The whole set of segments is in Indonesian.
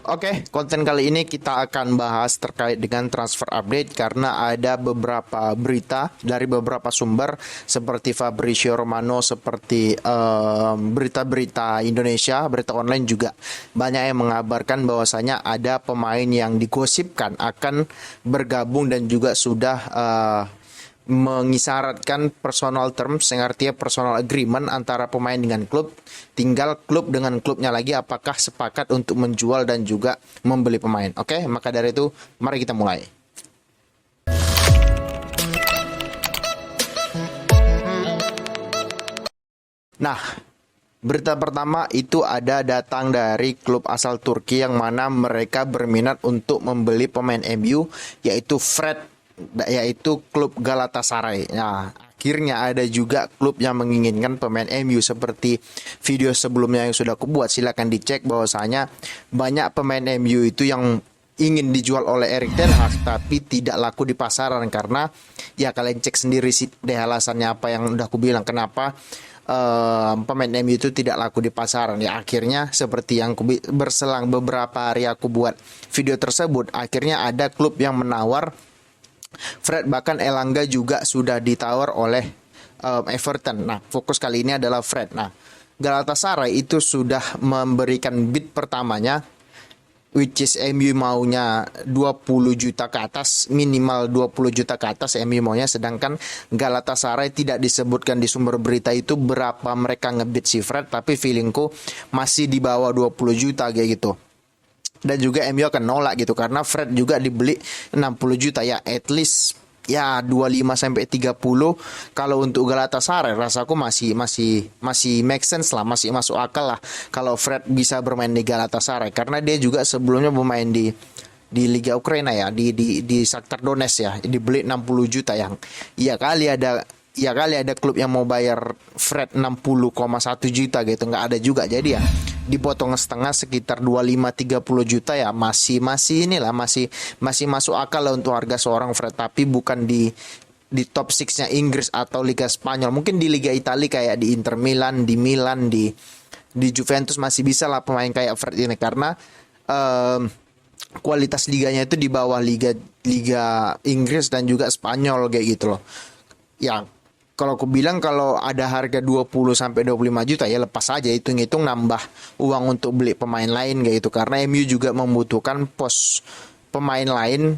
Oke, konten kali ini kita akan bahas terkait dengan transfer update karena ada beberapa berita dari beberapa sumber seperti Fabrizio Romano, seperti berita-berita Indonesia, berita online juga banyak yang mengabarkan bahwasanya ada pemain yang digosipkan akan bergabung dan juga sudah mengisyaratkan personal terms yang artinya personal agreement antara pemain dengan klub. Tinggal klub dengan klubnya lagi apakah sepakat untuk menjual dan juga membeli pemain. Oke, maka dari itu mari kita mulai. Nah, berita pertama itu ada datang dari klub asal Turki yang mana mereka berminat untuk membeli pemain MU yaitu yaitu klub Galatasaray. Nah, akhirnya ada juga klub yang menginginkan pemain MU seperti video sebelumnya yang sudah aku buat. Silakan dicek bahwasanya banyak pemain MU itu yang ingin dijual oleh Erik ten Hag tapi tidak laku di pasaran karena ya kalian cek sendiri sih deh alasannya apa yang udah aku bilang kenapa pemain MU itu tidak laku di pasaran. Ya akhirnya seperti yang berselang beberapa hari aku buat video tersebut, akhirnya ada klub yang menawar Fred, bahkan Elanga juga sudah ditawar oleh Everton. Nah, fokus kali ini adalah Fred. Nah, Galatasaray itu sudah memberikan bid pertamanya, which is MU maunya 20 juta ke atas, minimal 20 juta ke atas MU maunya, sedangkan Galatasaray tidak disebutkan di sumber berita itu berapa mereka ngebid si Fred, tapi feelingku masih di bawah 20 juta kayak gitu. Dan juga MU akan nolak gitu karena Fred juga dibeli 60 juta ya, at least ya 25 sampai 30. Kalau untuk Galatasaray rasaku masih make sense lah, masih masuk akal lah kalau Fred bisa bermain di Galatasaray karena dia juga sebelumnya bermain di Liga Ukraina ya, di Shakhtar Donetsk ya, dibeli 60 juta yang ya kali ada klub yang mau bayar Fred 60,1 juta gitu, nggak ada juga. Jadi ya dipotong setengah sekitar 25-30 juta ya masih masuk akal lah untuk harga seorang Fred, tapi bukan di top 6-nya Inggris atau Liga Spanyol. Mungkin di Liga Italia kayak di Inter Milan, di Juventus masih bisa lah pemain kayak Fred ini karena kualitas liganya itu di bawah Liga Inggris dan juga Spanyol kayak gitu loh. Ya, kalau aku bilang kalau ada harga 20 sampai 25 juta ya lepas aja, hitung-hitung nambah uang untuk beli pemain lain kayak gitu karena MU juga membutuhkan pos pemain lain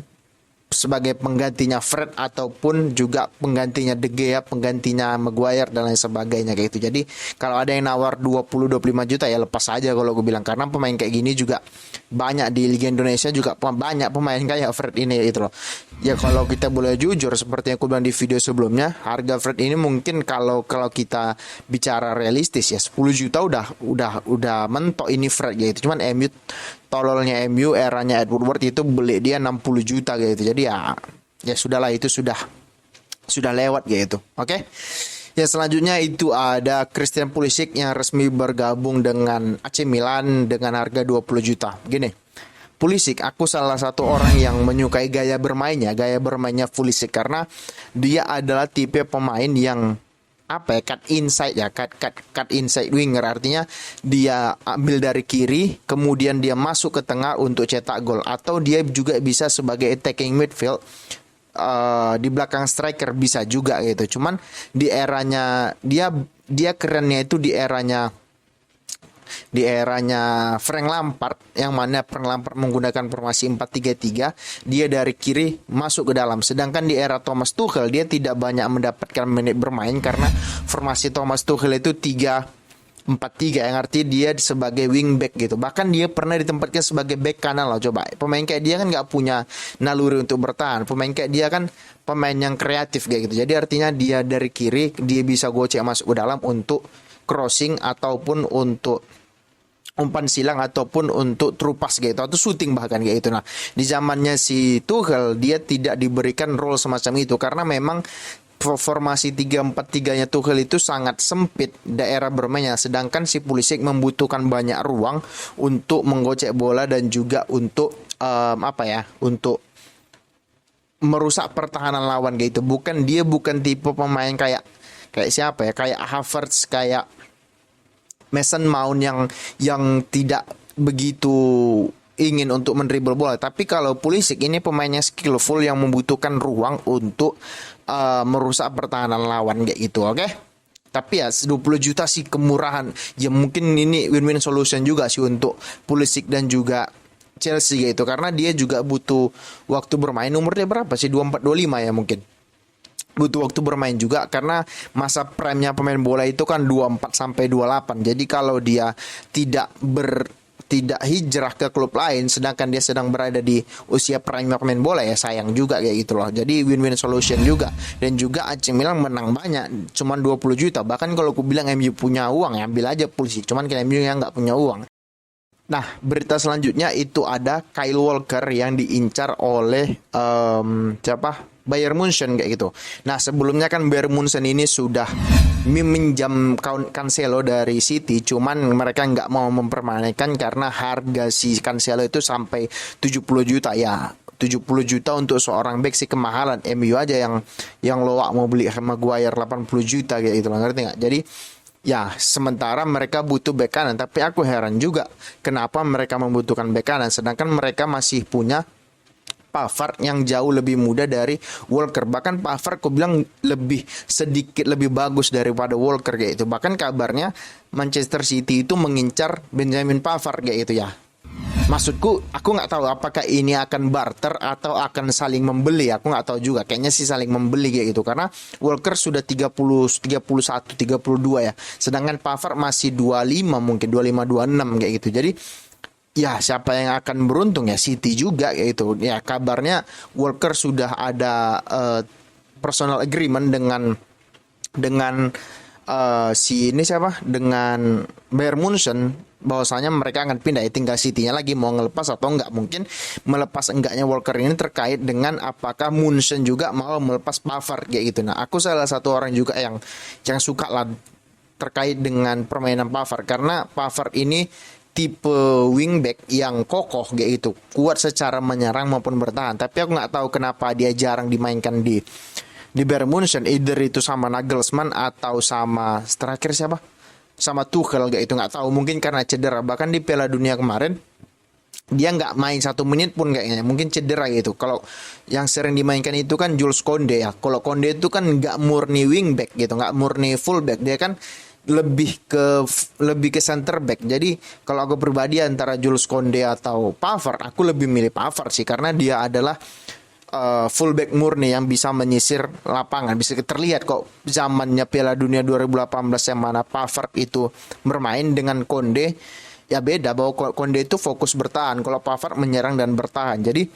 sebagai penggantinya Fred ataupun juga penggantinya De Gea, penggantinya Maguire dan lain sebagainya kayak gitu. Jadi kalau ada yang nawar 20-25 juta ya lepas aja kalau gue bilang karena pemain kayak gini juga banyak di Liga Indonesia, juga banyak pemain kayak Fred ini gitu loh. Ya kalau kita boleh jujur seperti yang aku bilang di video sebelumnya, harga Fred ini mungkin kalau kita bicara realistis ya 10 juta udah mentok ini Fred gitu. Cuman MU tololnya MU eranya Edward Ward itu beli dia 60 juta gitu. Jadi ya sudahlah, itu sudah lewat gitu. Oke. Ya selanjutnya itu ada Christian Pulisic yang resmi bergabung dengan AC Milan dengan harga 20 juta. Gini, Pulisic, aku salah satu orang yang menyukai gaya bermainnya Pulisic karena dia adalah tipe pemain yang cut inside winger, artinya dia ambil dari kiri kemudian dia masuk ke tengah untuk cetak gol, atau dia juga bisa sebagai attacking midfield di belakang striker bisa juga gitu. Cuman di eranya dia kerennya itu di eranya Frank Lampard, yang mana Frank Lampard menggunakan formasi 4-3-3, dia dari kiri masuk ke dalam. Sedangkan di era Thomas Tuchel dia tidak banyak mendapatkan menit bermain karena formasi Thomas Tuchel itu 3-4-3 yang artinya dia sebagai wingback gitu. Bahkan dia pernah ditempatkan sebagai back kanan loh. Coba, pemain kayak dia kan nggak punya naluri untuk bertahan. Pemain kayak dia kan pemain yang kreatif kayak gitu. Jadi artinya dia dari kiri dia bisa gocek masuk ke dalam untuk crossing ataupun untuk umpan silang ataupun untuk true pass gitu atau shooting bahkan kayak gitu. Nah, di zamannya si Tuchel dia tidak diberikan role semacam itu karena memang formasi 3-4-3-nya Tuchel itu sangat sempit daerah bermainnya, sedangkan si Pulisic membutuhkan banyak ruang untuk menggocek bola dan juga untuk untuk merusak pertahanan lawan gitu. Dia bukan tipe pemain kayak siapa ya? Kayak Havertz, kayak Mason Mount yang tidak begitu ingin untuk mendribble bola. Tapi kalau Pulisic ini pemainnya skillful yang membutuhkan ruang untuk merusak pertahanan lawan kayak gitu, oke? Tapi ya 20 juta sih kemurahan. Ya mungkin ini win-win solution juga sih untuk Pulisic dan juga Chelsea gitu, karena dia juga butuh waktu bermain. Umurnya berapa sih? 24 25 ya mungkin. Butuh waktu bermain juga karena masa prime-nya pemain bola itu kan 24 sampai 28. Jadi kalau dia tidak hijrah ke klub lain sedangkan dia sedang berada di usia prime pemain bola, ya sayang juga kayak gitu loh. Jadi win-win solution juga. Dan juga AC Milan menang banyak, cuman 20 juta. Bahkan kalau aku bilang MU punya uang ya ambil aja Pulisic, cuman kan MU yang nggak punya uang. Nah, berita selanjutnya itu ada Kyle Walker yang diincar oleh siapa? Bayern Munchen kayak gitu. Nah, sebelumnya kan Bayern Munchen ini sudah meminjam Cancelo dari City, cuman mereka nggak mau mempermanenkan karena harga si Cancelo itu sampai 70 juta ya. 70 juta untuk seorang bek sih kemahalan. MU aja yang loak mau beli Maguire 80 juta kayak gitu, ngerti nggak? Jadi ya, sementara mereka butuh bek kanan, tapi aku heran juga kenapa mereka membutuhkan bek kanan sedangkan mereka masih punya Pavard yang jauh lebih muda dari Walker. Bahkan Pavard aku bilang sedikit lebih bagus daripada Walker kayak itu. Bahkan kabarnya Manchester City itu mengincar Benjamin Pavard kayak itu ya. Maksudku, aku nggak tahu apakah ini akan barter atau akan saling membeli. Aku nggak tahu juga. Kayaknya sih saling membeli kayak gitu. Karena Walker sudah 30, 31, 32 ya. Sedangkan Pavard masih 25 mungkin, 25, 26 kayak gitu. Jadi ya siapa yang akan beruntung ya, City juga kayak gitu. Ya kabarnya Walker sudah ada personal agreement dengan si ini siapa? Dengan Bayern Munchen bahwasanya mereka akan pindah, ya tinggal City-nya lagi mau ngelepas atau enggak. Mungkin melepas enggaknya Walker ini terkait dengan apakah Munchen juga mau melepas Pavard kayak gitu. Nah, aku salah satu orang juga yang suka lah terkait dengan permainan Pavard, karena Pavard ini tipe wingback yang kokoh kayak gitu, kuat secara menyerang maupun bertahan. Tapi aku nggak tahu kenapa dia jarang dimainkan di Bayern Munchen, either itu sama Nagelsmann atau sama striker siapa, sama Tuchel kayak itu, nggak tahu, mungkin karena cedera. Bahkan di Piala Dunia kemarin dia nggak main 1 menit pun kayaknya, mungkin cedera gitu. Kalau yang sering dimainkan itu kan Jules Kounde ya. Kalau Kounde itu kan nggak murni wingback gitu, nggak murni fullback, dia kan lebih ke center back. Jadi kalau aku pribadi antara Jules Kounde atau Pavard, aku lebih milih Pavard sih, karena dia adalah fullback murni yang bisa menyisir lapangan. Bisa terlihat kok zamannya Piala Dunia 2018 yang mana Pavard itu bermain dengan Kounde, ya beda, bahwa Kounde itu fokus bertahan, kalau Pavard menyerang dan bertahan. Jadi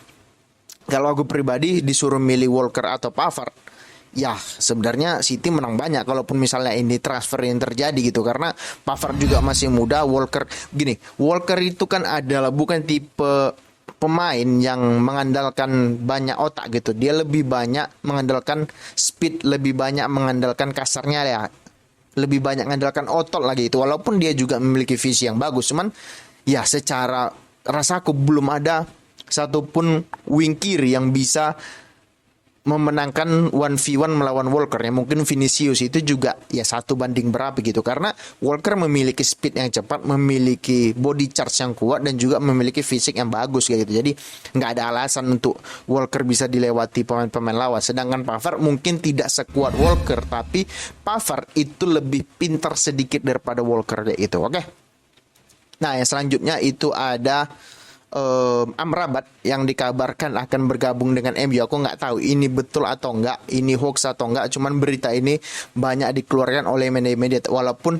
kalau aku pribadi disuruh milih Walker atau Pavard, ya sebenarnya City menang banyak kalaupun misalnya ini transfer yang terjadi gitu, karena Pavard juga masih muda. Walker itu kan adalah bukan tipe pemain yang mengandalkan banyak otak gitu. Dia lebih banyak mengandalkan speed, lebih banyak mengandalkan kasarnya ya, lebih banyak mengandalkan otot lagi itu. Walaupun dia juga memiliki visi yang bagus, cuman ya secara rasaku belum ada satupun wing kiri yang bisa memenangkan 1v1 melawan Walker ya. Mungkin Vinicius itu juga ya 1 banding berapa gitu, karena Walker memiliki speed yang cepat, memiliki body charge yang kuat, dan juga memiliki fisik yang bagus kayak gitu. Jadi nggak ada alasan untuk Walker bisa dilewati pemain-pemain lawan. Sedangkan Pavard mungkin tidak sekuat Walker, tapi Pavard itu lebih pintar sedikit daripada Walker kayak gitu. Oke. Nah, yang selanjutnya itu ada Amrabat yang dikabarkan akan bergabung dengan MU. Aku nggak tahu ini betul atau enggak, ini hoax atau enggak, cuman berita ini banyak dikeluarkan oleh media-media. Walaupun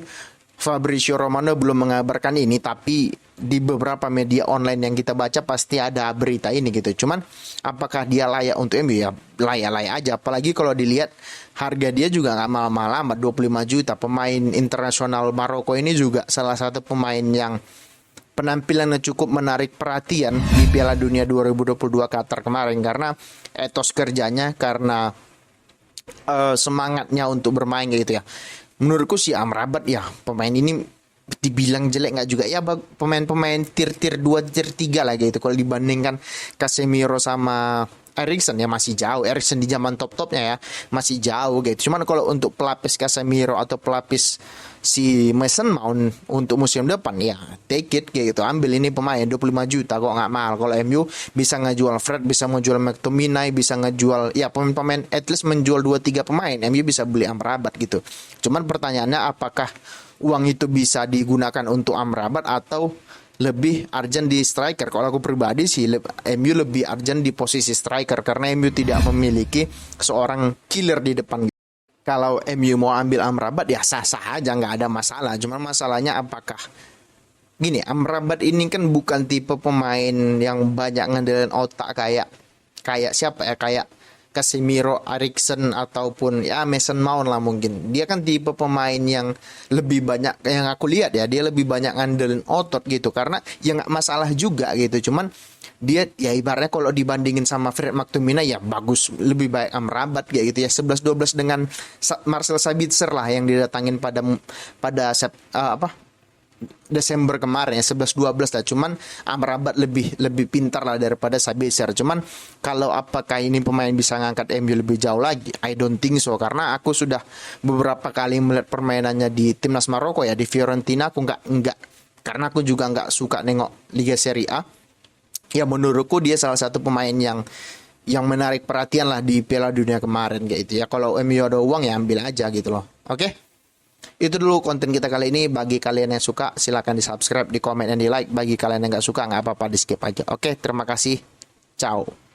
Fabrizio Romano belum mengabarkan ini, tapi di beberapa media online yang kita baca pasti ada berita ini gitu. Cuman apakah dia layak untuk MU? Ya layak-layak aja, apalagi kalau dilihat harga dia juga nggak mahal-mahal amat, 25 juta. Pemain internasional Maroko ini juga salah satu pemain yang penampilannya cukup menarik perhatian di Piala Dunia 2022 Qatar kemarin, karena etos kerjanya, karena semangatnya untuk bermain gitu ya. Menurutku si Amrabat ya, pemain ini dibilang jelek nggak juga ya, pemain-pemain tier 2 tier 3 lah gitu kalau dibandingkan Casemiro sama Eriksen ya masih jauh. Eriksen di zaman top-topnya ya masih jauh gitu. Cuman kalau untuk pelapis Casemiro atau pelapis si Mason Mount untuk musim depan ya take it kayak gitu. Ambil ini pemain 25 juta kok nggak mahal. Kalau MU bisa ngejual Fred, bisa ngejual McTominay, bisa ngejual ya pemain-pemain, at least menjual 2-3 pemain, MU bisa beli Amrabat gitu. Cuman pertanyaannya apakah uang itu bisa digunakan untuk Amrabat atau lebih urgent di striker. Kalau aku pribadi sih MU lebih urgent di posisi striker karena MU tidak memiliki seorang killer di depan. Kalau MU mau ambil Amrabat ya sah-sah aja, nggak ada masalah. Cuma masalahnya apakah gini, Amrabat ini kan bukan tipe pemain yang banyak ngandelin otak kayak kayak siapa ya, kayak Casemiro, Eriksen ataupun ya Mason Mount lah mungkin. Dia kan tipe pemain yang lebih banyak, yang aku lihat ya, dia lebih banyak ngandelin otot gitu. Karena ya nggak masalah juga gitu. Cuman dia ya ibaratnya kalau dibandingin sama Fred McTominay ya bagus, lebih baik Amrabat kayak gitu ya. 11-12 dengan Marcel Sabitzer lah yang didatangin pada Desember kemarin ya 11-12 lah. Cuman Amrabat lebih pintar lah daripada Sabitzer. Cuman kalau apakah ini pemain bisa ngangkat MU lebih jauh lagi, I don't think so, karena aku sudah beberapa kali melihat permainannya di timnas Maroko ya, di Fiorentina. Aku nggak karena aku juga nggak suka nengok Liga Serie A ya. Menurutku dia salah satu pemain yang menarik perhatian lah di Piala Dunia kemarin kayak gitu ya. Kalau MU ada uang ya ambil aja gitu loh. Oke. Itu dulu konten kita kali ini. Bagi kalian yang suka silahkan di subscribe, di komen, dan di like. Bagi kalian yang nggak suka nggak apa-apa, di skip aja. Oke, terima kasih. Ciao.